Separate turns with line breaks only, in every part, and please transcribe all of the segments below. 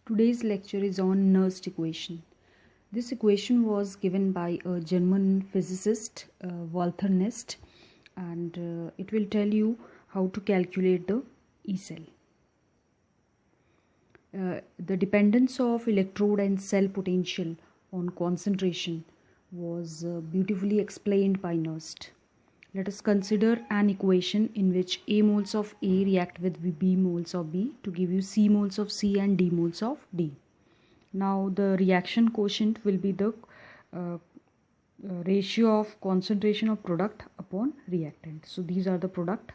Today's lecture is on Nernst equation. This equation was given by a German physicist, Walther Nernst, and it will tell you how to calculate the E cell. The dependence of electrode and cell potential on concentration was beautifully explained by Nernst. Let us consider an equation in which A moles of A react with B moles of B to give you C moles of C and D moles of D. Now the reaction quotient will be the ratio of concentration of product upon reactant. So these are the product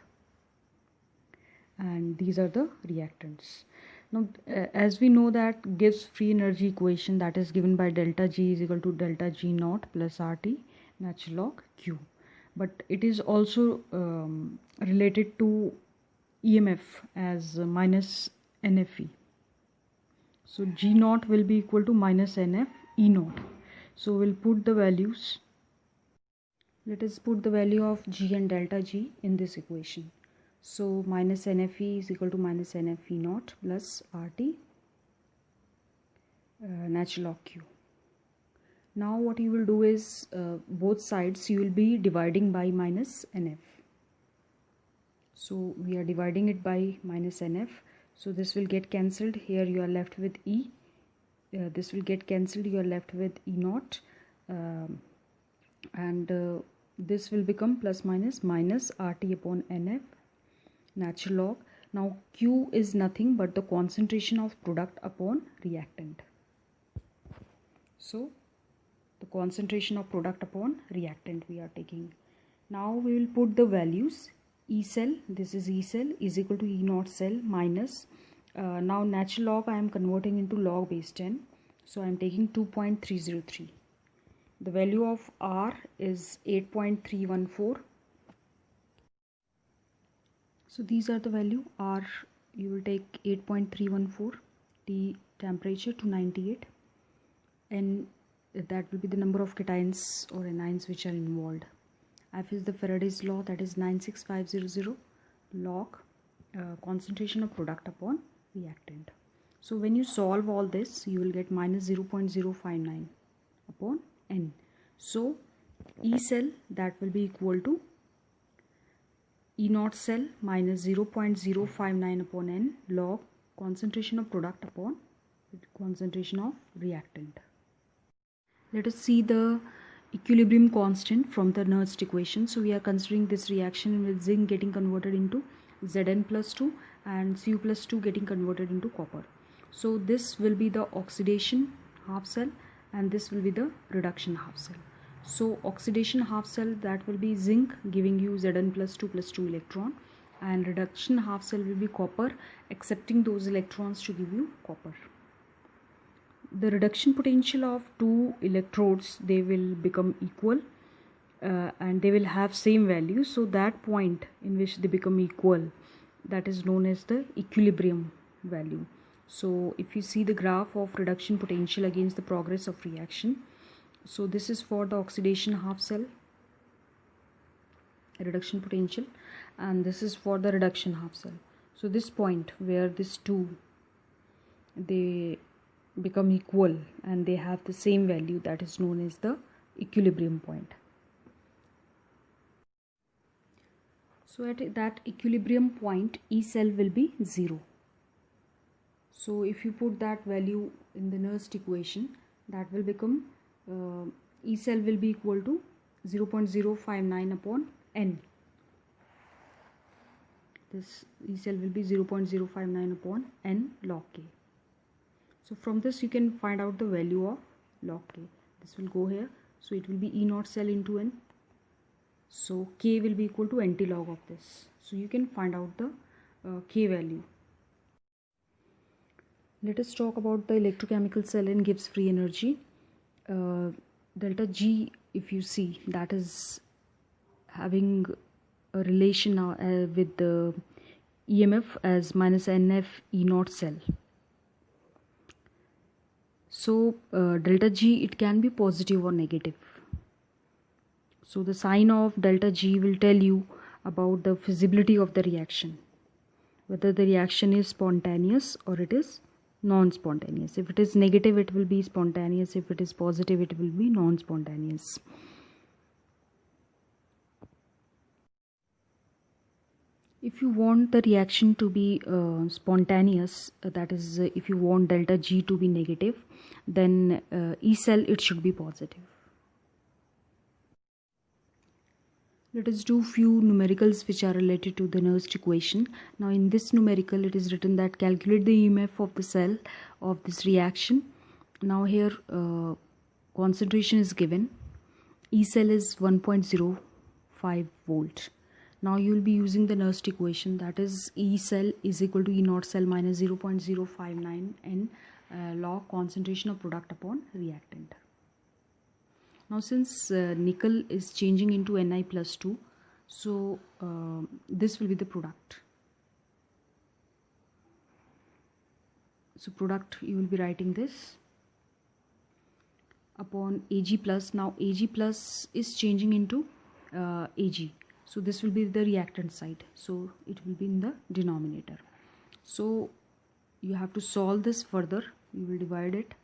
and these are the reactants. Now as we know that Gibbs free energy equation, that is given by delta G is equal to delta G naught plus RT natural log Q. But it is also related to EMF as minus NFE. So G naught will be equal to minus NF E naught. So we'll put the values. Let us put the value of G and delta G in this equation. So minus NFE is equal to minus NF E naught plus RT natural log Q. Now what you will do is both sides you will be dividing by minus NF. So we are dividing it by minus NF. So this will get cancelled. Here you are left with E. This will get cancelled. You are left with E naught. This will become plus minus RT upon NF natural log. Now Q is nothing but the concentration of product upon reactant. So the concentration of product upon reactant we are taking. Now we will put the values. E cell, this is E cell, is equal to E naught cell minus now natural log I am converting into log base 10, so I am taking 2.303. The value of R is 8.314. So these are the value. R, you will take 8.314, T temperature to 98, and that will be the number of cations or anions which are involved. F is the Faraday's law, that is 96500 log concentration of product upon reactant. So when you solve all this, you will get minus 0.059 upon N. So E cell, that will be equal to E naught cell minus 0.059 upon N log concentration of product upon concentration of reactant. Let us see the equilibrium constant from the Nernst equation. So we are considering this reaction with zinc getting converted into Zn plus 2 and Cu plus 2 getting converted into copper. So this will be the oxidation half cell and this will be the reduction half cell. So oxidation half cell, that will be zinc giving you Zn plus 2 electron, and reduction half cell will be copper accepting those electrons to give you copper. The reduction potential of two electrodes, they will become equal and they will have same value. So that point in which they become equal, that is known as the equilibrium value. So if you see the graph of reduction potential against the progress of reaction, so this is for the oxidation half cell reduction potential and this is for the reduction half cell. So this point where these two, they become equal and they have the same value, that is known as the equilibrium point. So at that equilibrium point, E cell will be 0. So if you put that value in the Nernst equation, that will become E cell will be equal to 0.059 upon N. This E cell will be 0.059 upon N log K. So from this you can find out the value of log K. This will go here. So it will be E naught cell into N. So K will be equal to NT log of this. So you can find out the K value. Let us talk about the electrochemical cell and Gibbs free energy. Delta G, if you see, that is having a relation now with the EMF as minus NF E naught cell. So delta G, it can be positive or negative. So the sign of delta G will tell you about the feasibility of the reaction, whether the reaction is spontaneous or it is non-spontaneous. If it is negative, it will be spontaneous. If it is positive, it will be non-spontaneous. If you want the reaction to be spontaneous, that is, if you want delta G to be negative, then E cell, it should be positive. Let us do few numericals which are related to the Nernst equation. Now in this numerical, it is written that calculate the EMF of the cell of this reaction. Now here concentration is given. E cell is 1.05 volt. Now you will be using the Nernst equation, that is E cell is equal to E naught cell minus 0.059 n log concentration of product upon reactant. Now since nickel is changing into Ni plus 2, so this will be the product. So product, you will be writing this upon Ag plus. Now Ag plus is changing into Ag. So this will be the reactant side. So it will be in the denominator. So you have to solve this further. You will divide it.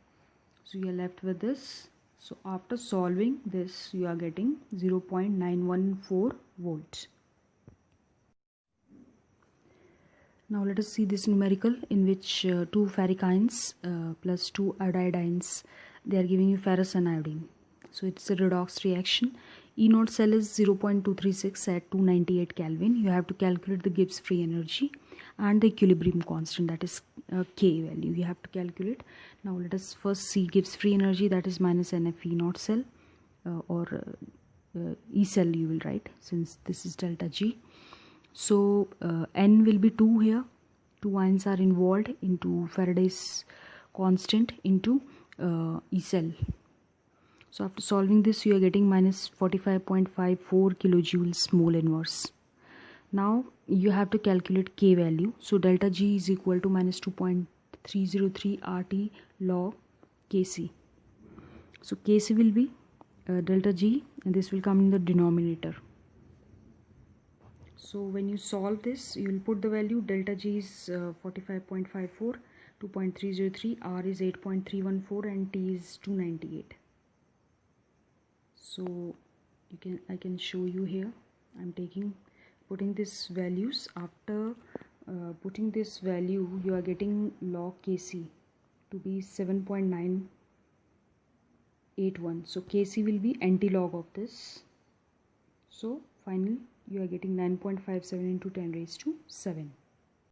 So you are left with this. So after solving this, you are getting 0.914 volts. Now let us see this numerical in which 2 ferric ions plus 2 iodines, they are giving you ferrous and iodine. So it's a redox reaction. E naught cell is 0.236 at 298 Kelvin. You have to calculate the Gibbs free energy and the equilibrium constant, that is K value. You have to calculate. Now let us first see Gibbs free energy, that is minus NF E naught cell or E cell you will write, since this is delta G. So N will be 2 here. 2 ions are involved into Faraday's constant into E cell. So after solving this, you are getting minus 45.54 kilojoules mole inverse. Now you have to calculate K value. So delta G is equal to minus 2.303 RT log Kc. So Kc will be delta G, and this will come in the denominator. So when you solve this, you will put the value. Delta G is 45.54, 2.303, R is 8.314, and T is 298. So I can show you here. I'm putting these values. After putting this value, you are getting log Kc to be 7.981. So Kc will be anti-log of this. So finally you are getting 9.57 into 10 raised to 7.